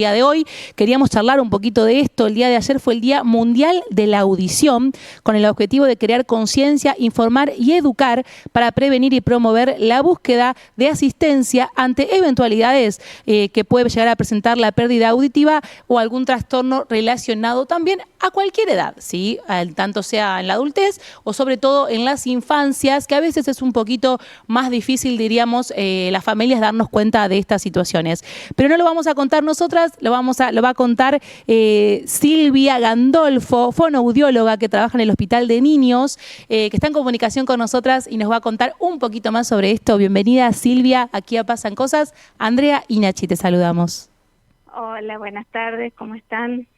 Día de hoy queríamos charlar un poquito de esto. El día de ayer fue el Día Mundial de la Audición, con el objetivo de crear conciencia, informar y educar para prevenir y promover la búsqueda de asistencia ante eventualidades que puede llegar a presentar la pérdida auditiva o algún trastorno relacionado también a cualquier edad, ¿sí? Tanto sea en la adultez o sobre todo en las infancias, que a veces es un poquito más difícil, diríamos, las familias darnos cuenta de estas situaciones. Pero no lo vamos a contar nosotras, lo va a contar Silvia Gandolfo, fonoaudióloga que trabaja en el Hospital de Niños, que está en comunicación con nosotras y nos va a contar un poquito más sobre esto. Bienvenida, Silvia, aquí a Pasan Cosas. Andrea y Nachi, te saludamos. Hola, buenas tardes, ¿cómo están?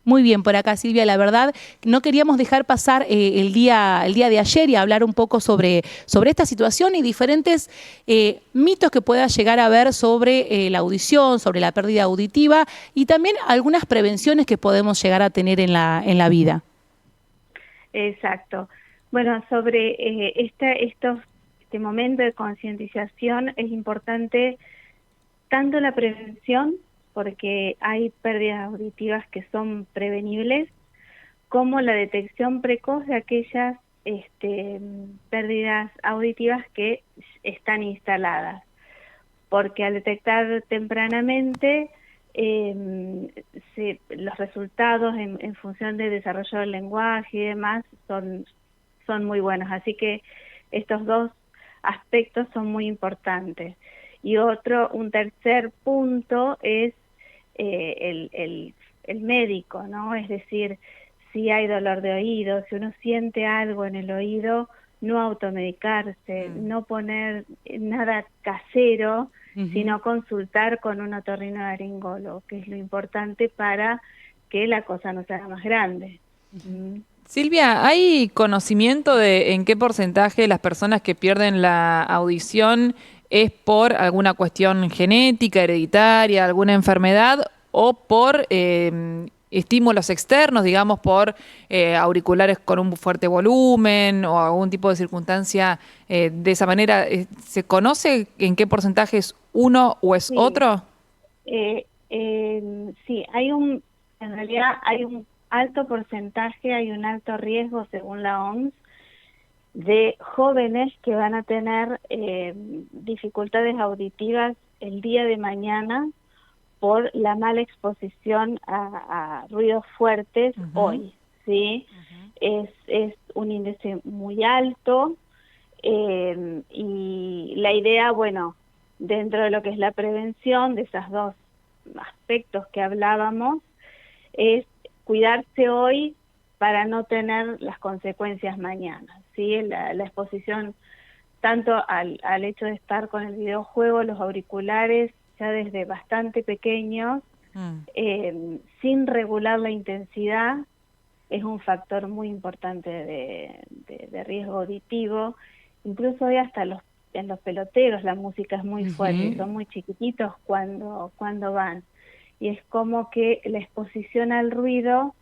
Muy bien por acá, Silvia. La verdad, no queríamos dejar pasar el día de ayer y hablar un poco sobre esta situación y diferentes mitos que pueda llegar a haber sobre la audición, sobre la pérdida auditiva y también algunas prevenciones que podemos llegar a tener en la vida. Exacto. Bueno, sobre este momento de concientización es importante tanto la prevención, porque hay pérdidas auditivas que son prevenibles, como la detección precoz de aquellas pérdidas auditivas que están instaladas, porque al detectar tempranamente los resultados en función del desarrollo del lenguaje y demás son muy buenos, así que estos dos aspectos son muy importantes. Y un tercer punto es el médico, ¿no? Es decir, si hay dolor de oído, si uno siente algo en el oído, no automedicarse, no poner nada casero, sino consultar con un otorrinolaringólogo, que es lo importante para que la cosa no se haga más grande. Silvia, ¿hay conocimiento de en qué porcentaje las personas que pierden la audición es por alguna cuestión genética, hereditaria, alguna enfermedad o por estímulos externos, digamos, por auriculares con un fuerte volumen o algún tipo de circunstancia de esa manera? ¿Se conoce en qué porcentaje es uno o es otro? Sí, en realidad hay un alto porcentaje, hay un alto riesgo según la OMS de jóvenes que van a tener dificultades auditivas el día de mañana por la mala exposición a ruidos fuertes hoy, ¿sí? Es un índice muy alto y la idea, bueno, dentro de lo que es la prevención de esos dos aspectos que hablábamos, es cuidarse hoy para no tener las consecuencias mañana, ¿sí? La exposición tanto al hecho de estar con el videojuego, los auriculares, ya desde bastante pequeños, sin regular la intensidad, es un factor muy importante de riesgo auditivo. Incluso hoy hasta en los peloteros la música es muy fuerte, son muy chiquititos cuando van. Y es como que la exposición al ruido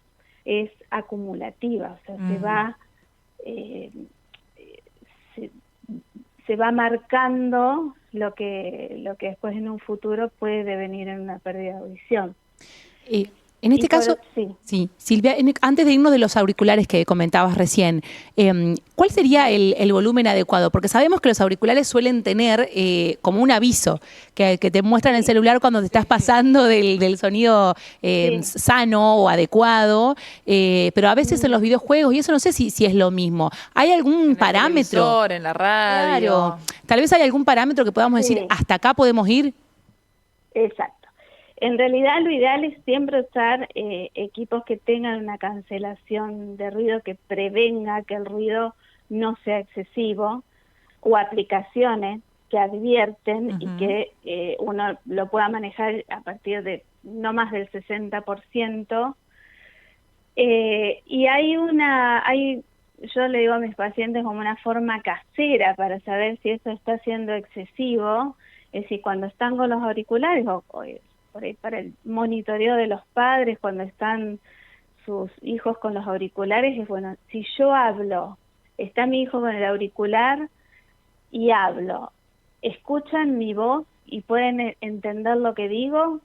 es acumulativa, o sea, se va marcando lo que después en un futuro puede devenir en una pérdida de audición. En este caso, sí, Silvia, antes de irnos de los auriculares que comentabas recién, ¿cuál sería el volumen adecuado? Porque sabemos que los auriculares suelen tener como un aviso que te muestran en el celular cuando te estás pasando del sonido sano o adecuado, pero a veces en los videojuegos, y eso no sé si es lo mismo. ¿Hay algún parámetro? En la radio. Claro. Tal vez hay algún parámetro que podamos decir, hasta acá podemos ir. Exacto. En realidad lo ideal es siempre usar equipos que tengan una cancelación de ruido que prevenga que el ruido no sea excesivo, o aplicaciones que advierten y que uno lo pueda manejar a partir de no más del 60%. Y yo le digo a mis pacientes como una forma casera para saber si eso está siendo excesivo, es decir, cuando están con los auriculares o por ahí para el monitoreo de los padres, cuando están sus hijos con los auriculares, es bueno, si yo hablo, está mi hijo con el auricular y hablo, ¿escuchan mi voz y pueden entender lo que digo?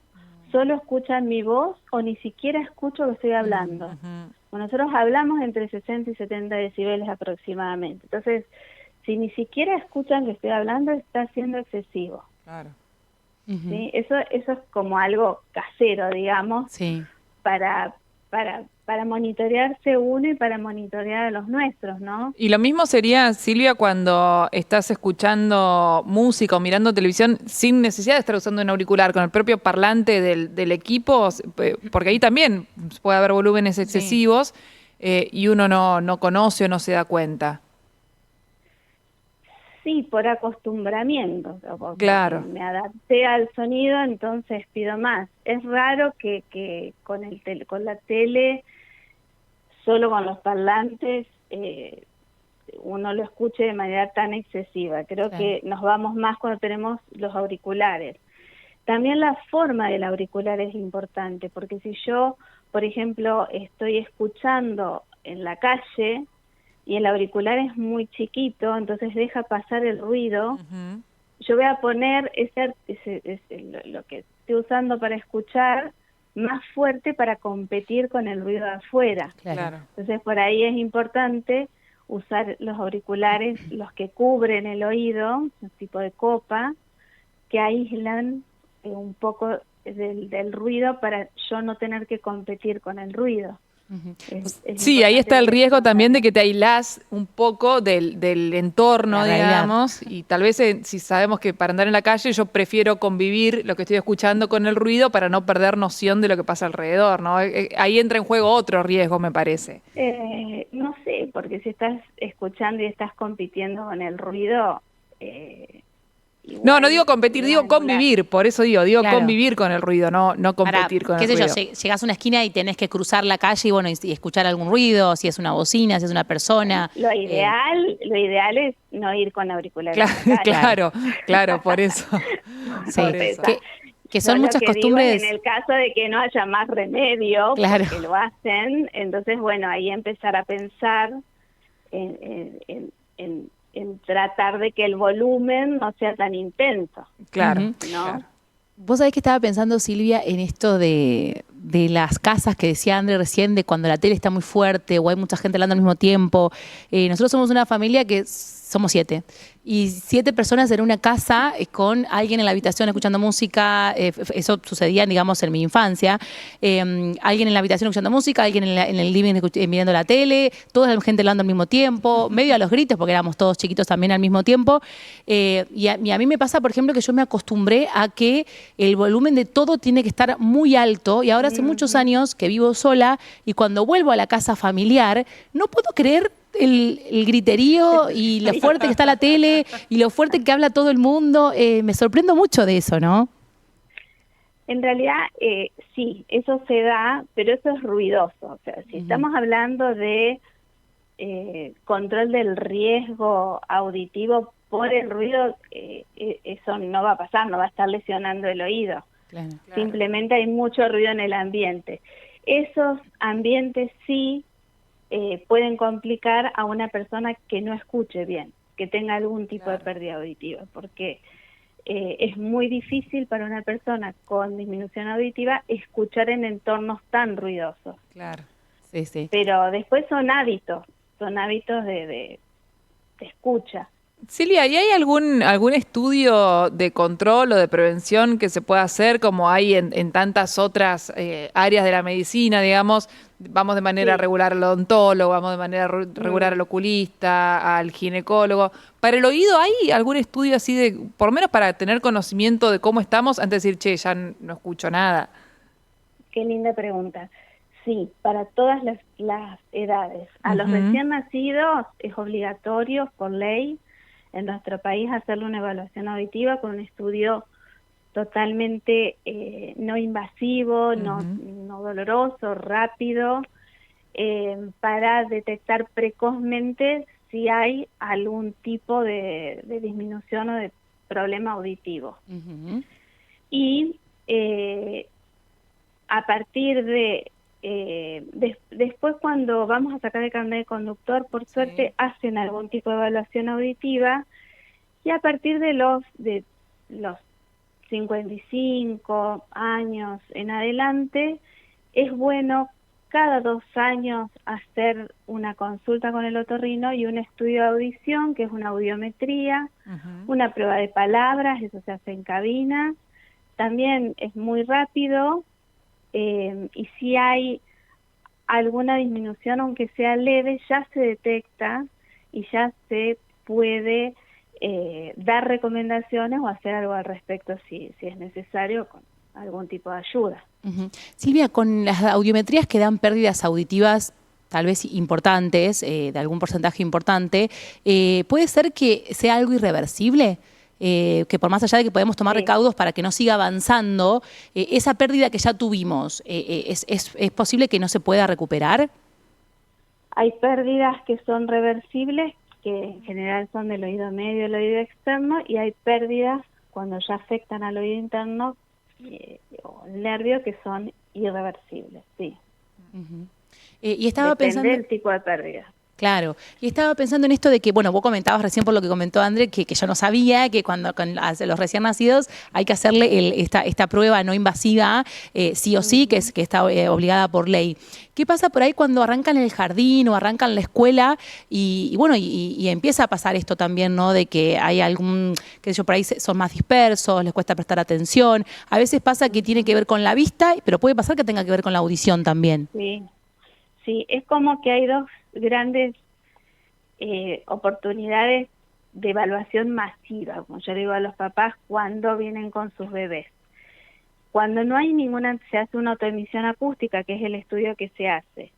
solo escuchan mi voz o ni siquiera escucho que estoy hablando. Bueno, nosotros hablamos entre 60 y 70 decibeles aproximadamente. Entonces, si ni siquiera escuchan que estoy hablando, está siendo excesivo. Claro. ¿Sí? Eso es como algo casero, digamos, Sí. para monitorearse uno y para monitorear a los nuestros, ¿no? Y lo mismo sería, Silvia, cuando estás escuchando música o mirando televisión sin necesidad de estar usando un auricular, con el propio parlante del equipo, porque ahí también puede haber volúmenes excesivos y uno no conoce o no se da cuenta. Sí, por acostumbramiento. Claro. Me adapté al sonido, entonces pido más. Es raro que con la tele, solo con los parlantes, uno lo escuche de manera tan excesiva. Creo que nos vamos más cuando tenemos los auriculares. También la forma del auricular es importante, porque si yo, por ejemplo, estoy escuchando en la calle y el auricular es muy chiquito, entonces deja pasar el ruido, yo voy a poner lo que estoy usando para escuchar más fuerte para competir con el ruido de afuera. Claro. Entonces por ahí es importante usar los auriculares, los que cubren el oído, un tipo de copa, que aíslan un poco del ruido para yo no tener que competir con el ruido. Sí, ahí está el riesgo también de que te aislás un poco del entorno, digamos, y tal vez si sabemos que para andar en la calle yo prefiero convivir lo que estoy escuchando con el ruido para no perder noción de lo que pasa alrededor, ¿no? Ahí entra en juego otro riesgo, me parece. No sé, porque si estás escuchando y estás compitiendo con el ruido... No digo competir, digo convivir, por eso digo convivir con el ruido, no competir con el ruido. Qué sé yo, llegás a una esquina y tenés que cruzar la calle y bueno, y escuchar algún ruido, si es una bocina, si es una persona. Lo ideal es no ir con auriculares. Claro, por eso. Sí, que son muchas costumbres. En el caso de que no haya más remedio, porque lo hacen, entonces bueno, ahí empezar a pensar en tratar de que el volumen no sea tan intenso. Claro. Vos sabés que estaba pensando, Silvia, en esto de las casas que decía André recién, de cuando la tele está muy fuerte o hay mucha gente hablando al mismo tiempo. Nosotros somos una familia que somos 7. Y 7 personas en una casa con alguien en la habitación escuchando música. Eso sucedía, digamos, en mi infancia. Alguien en la habitación escuchando música, alguien en el living mirando la tele, toda la gente hablando al mismo tiempo, medio a los gritos, porque éramos todos chiquitos también al mismo tiempo. Y a mí me pasa, por ejemplo, que yo me acostumbré a que el volumen de todo tiene que estar muy alto. Y ahora hace muchos años que vivo sola y cuando vuelvo a la casa familiar, no puedo creer el griterío y lo fuerte que está la tele y lo fuerte que habla todo el mundo. Me sorprendo mucho de eso, ¿no? En realidad, sí, eso se da, pero eso es ruidoso. O sea, si estamos hablando de control del riesgo auditivo por el ruido, eso no va a pasar, no va a estar lesionando el oído. Simplemente hay mucho ruido en el ambiente. Esos ambientes sí pueden complicar a una persona que no escuche bien, que tenga algún tipo de pérdida auditiva, porque es muy difícil para una persona con disminución auditiva escuchar en entornos tan ruidosos. Claro. Sí. Pero después son hábitos de escucha. Silvia, ¿y hay algún estudio de control o de prevención que se pueda hacer como hay en tantas otras áreas de la medicina, digamos? Vamos de manera regular al odontólogo, vamos de manera regular al oculista, al ginecólogo. ¿Para el oído hay algún estudio así de, por lo menos para tener conocimiento de cómo estamos antes de decir, che, ya no escucho nada? Qué linda pregunta. Sí, para todas las edades. A los recién nacidos es obligatorio por ley en nuestro país hacerle una evaluación auditiva con un estudio totalmente no invasivo, no doloroso, rápido, para detectar precozmente si hay algún tipo de disminución o de problema auditivo. Y a partir de después, cuando vamos a sacar el carnet de conductor, por suerte hacen algún tipo de evaluación auditiva, y a partir de los 55 años en adelante, es bueno cada 2 años hacer una consulta con el otorrino y un estudio de audición, que es una audiometría, una prueba de palabras, eso se hace en cabina. También es muy rápido, y si hay alguna disminución, aunque sea leve, ya se detecta y ya se puede dar recomendaciones o hacer algo al respecto si es necesario, con algún tipo de ayuda. Silvia, con las audiometrías que dan pérdidas auditivas tal vez importantes, de algún porcentaje importante, ¿puede ser que sea algo irreversible? Que por más allá de que podemos tomar recaudos para que no siga avanzando, esa pérdida que ya tuvimos, ¿es posible que no se pueda recuperar? Hay pérdidas que son reversibles, que en general son del oído medio y el oído externo, y hay pérdidas cuando ya afectan al oído interno o el nervio, que son irreversibles, sí. Y estaba Depende pensando del tipo de pérdida. Claro, y estaba pensando en esto de que, bueno, vos comentabas recién por lo que comentó André, que yo no sabía que cuando con los recién nacidos hay que hacerle esta prueba no invasiva, sí o sí, que está obligada por ley. ¿Qué pasa por ahí cuando arrancan el jardín o arrancan la escuela y bueno, y empieza a pasar esto también, ¿no? De que hay algún, qué sé yo, por ahí son más dispersos, les cuesta prestar atención. A veces pasa que tiene que ver con la vista, pero puede pasar que tenga que ver con la audición también. Sí, es como que hay dos grandes oportunidades de evaluación masiva, como yo digo a los papás cuando vienen con sus bebés. Cuando no hay ninguna, se hace una autoemisión acústica, que es el estudio que se hace,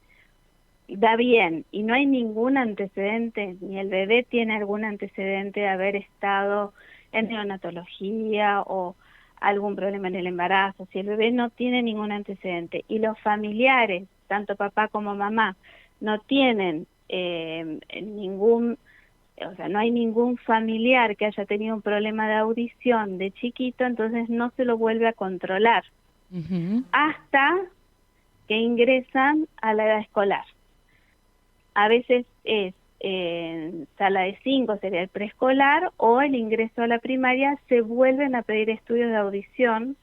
da bien, y no hay ningún antecedente, ni el bebé tiene algún antecedente de haber estado en neonatología o algún problema en el embarazo, si el bebé no tiene ningún antecedente, y los familiares, tanto papá como mamá, no tienen no hay ningún familiar que haya tenido un problema de audición de chiquito, entonces no se lo vuelve a controlar hasta que ingresan a la edad escolar. A veces es en sala de 5, sería el preescolar, o el ingreso a la primaria, se vuelven a pedir estudios de audición,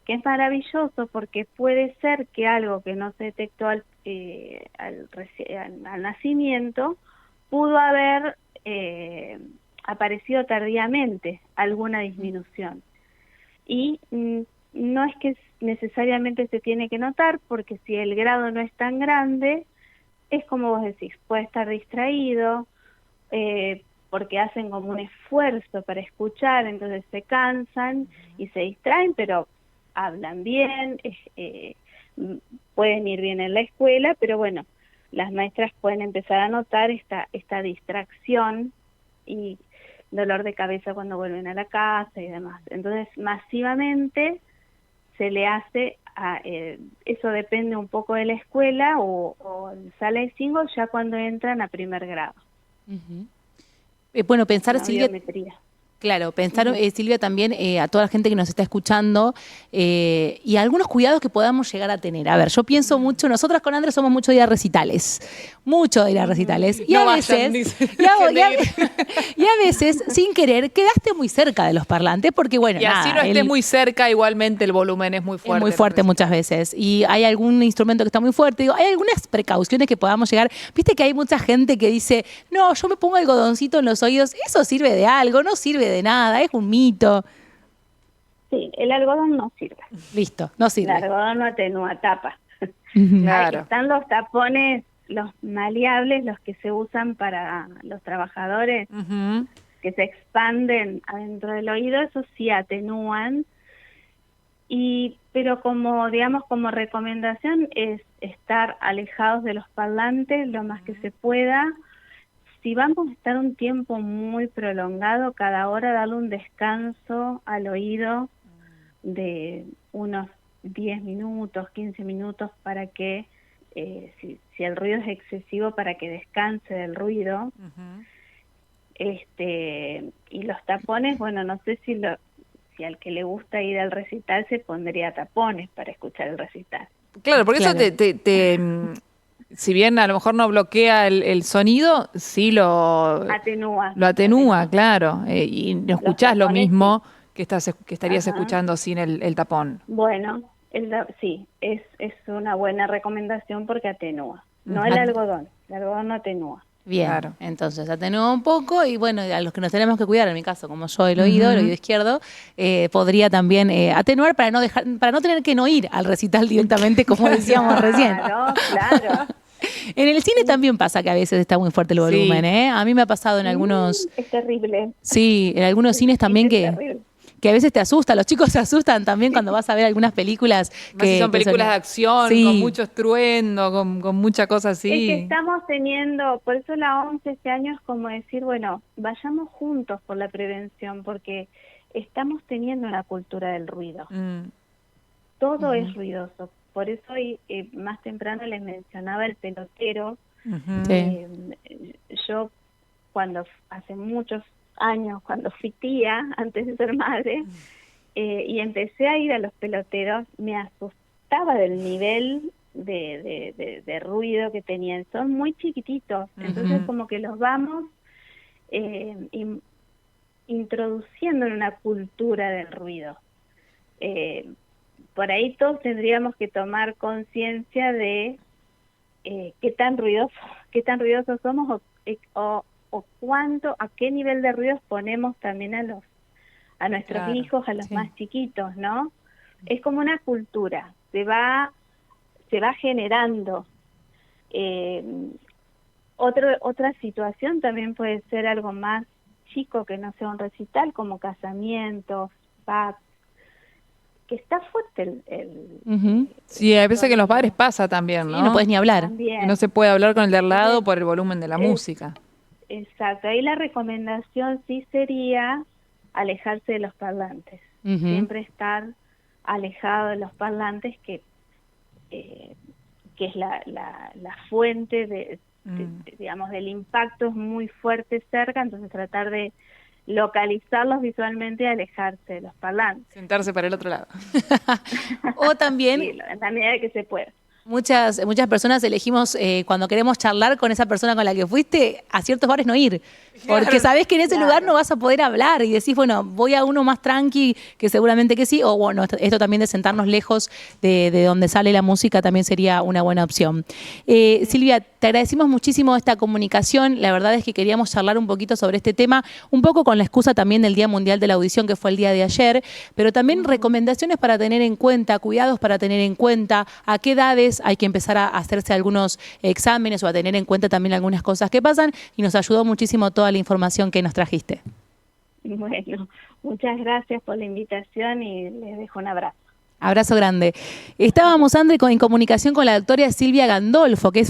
que es maravilloso porque puede ser que algo que no se detectó al nacimiento pudo haber aparecido tardíamente alguna disminución. Y no es que necesariamente se tiene que notar, porque si el grado no es tan grande, es como vos decís, puede estar distraído, porque hacen como un esfuerzo para escuchar, entonces se cansan y se distraen, pero hablan bien, pueden ir bien en la escuela, pero bueno, las maestras pueden empezar a notar esta distracción y dolor de cabeza cuando vuelven a la casa y demás. Entonces, masivamente se le hace, eso depende un poco de la escuela o en sala de 5, ya cuando entran a primer grado. Bueno, pensar, Silvia, Biometría. Claro, pensar, Silvia, también a toda la gente que nos está escuchando y algunos cuidados que podamos llegar a tener. A ver, yo pienso mucho, nosotras con Andrés somos mucho de ir a recitales, mucho de ir a recitales. Y, no a veces, y a veces, sin querer, quedaste muy cerca de los parlantes porque, bueno, y así nada, no esté muy cerca, igualmente el volumen es muy fuerte. Es muy fuerte muchas veces. Y hay algún instrumento que está muy fuerte. Digo, hay algunas precauciones que podamos llegar. Viste que hay mucha gente que dice, no, yo me pongo algodoncito en los oídos. Eso sirve de algo, no sirve de nada, es un mito. Sí, el algodón no sirve. Listo, no sirve. El algodón no atenúa, tapa. Claro. Están los tapones, los maleables, los que se usan para los trabajadores, que se expanden adentro del oído, esos sí atenúan. Pero como recomendación es estar alejados de los parlantes lo más que se pueda. Si vamos a estar un tiempo muy prolongado, cada hora darle un descanso al oído de unos 10 minutos, 15 minutos, para que, si el ruido es excesivo, para que descanse del ruido. Y los tapones, bueno, no sé si al que le gusta ir al recital se pondría tapones para escuchar el recital. Claro, porque eso si bien a lo mejor no bloquea el sonido, sí lo atenúa, claro. Y no escuchás lo mismo que estarías Ajá. escuchando sin el tapón. Bueno, sí, es una buena recomendación porque atenúa. No el At- algodón no atenúa. Bien, Claro. entonces atenúa un poco y bueno, a los que nos tenemos que cuidar, en mi caso, como yo el oído izquierdo, podría también atenuar para no tener que no ir al recital directamente, como decíamos recién. Claro, claro. En el cine también pasa que a veces está muy fuerte el volumen, Sí. ¿eh? A mí me ha pasado en algunos, Es terrible. sí, en algunos cines también Es terrible. que a veces te asusta, los chicos se asustan también cuando vas a ver algunas películas Más si son películas de acción, sí. con mucho estruendo, con mucha cosa así. Es que estamos teniendo, por eso la OMS este año es como decir, bueno, vayamos juntos por la prevención, porque estamos teniendo una cultura del ruido. Todo es ruidoso. Por eso hoy, más temprano les mencionaba el pelotero. Sí. Yo hace muchos años, cuando fui tía, antes de ser madre, y empecé a ir a los peloteros, me asustaba del nivel de ruido que tenían. Son muy chiquititos, entonces como que los vamos introduciendo en una cultura del ruido. Por ahí todos tendríamos que tomar conciencia de qué tan ruidosos somos o cuánto, a qué nivel de ruido ponemos también a nuestros hijos, a los más chiquitos, ¿no? Es como una cultura, se va generando. Otra situación también puede ser algo más chico que no sea un recital, como casamientos, pubs, que está fuerte Sí, a veces que en los bares pasa también, ¿no? Sí, no puedes ni hablar. También. Que no se puede hablar con el de al lado por el volumen de la música. Exacto, ahí la recomendación sí sería alejarse de los parlantes, siempre estar alejado de los parlantes, que es la fuente digamos, del impacto es muy fuerte cerca, entonces tratar de localizarlos visualmente y alejarse de los parlantes. Sentarse para el otro lado. O también Sí, en la medida que se pueda. muchas personas elegimos cuando queremos charlar con esa persona con la que fuiste, a ciertos bares no ir. Porque sabés que en ese lugar no vas a poder hablar y decís, bueno, voy a uno más tranqui, que seguramente que sí, o bueno, esto también de sentarnos lejos de donde sale la música también sería una buena opción. Silvia, te agradecimos muchísimo esta comunicación. La verdad es que queríamos charlar un poquito sobre este tema, un poco con la excusa también del Día Mundial de la Audición, que fue el día de ayer, pero también recomendaciones para tener en cuenta, cuidados para tener en cuenta, a qué edades hay que empezar a hacerse algunos exámenes o a tener en cuenta también algunas cosas que pasan, y nos ayudó muchísimo toda la información que nos trajiste. Bueno, muchas gracias por la invitación y les dejo un abrazo. Abrazo grande. Estábamos, André, en comunicación con la doctora Silvia Gandolfo, que es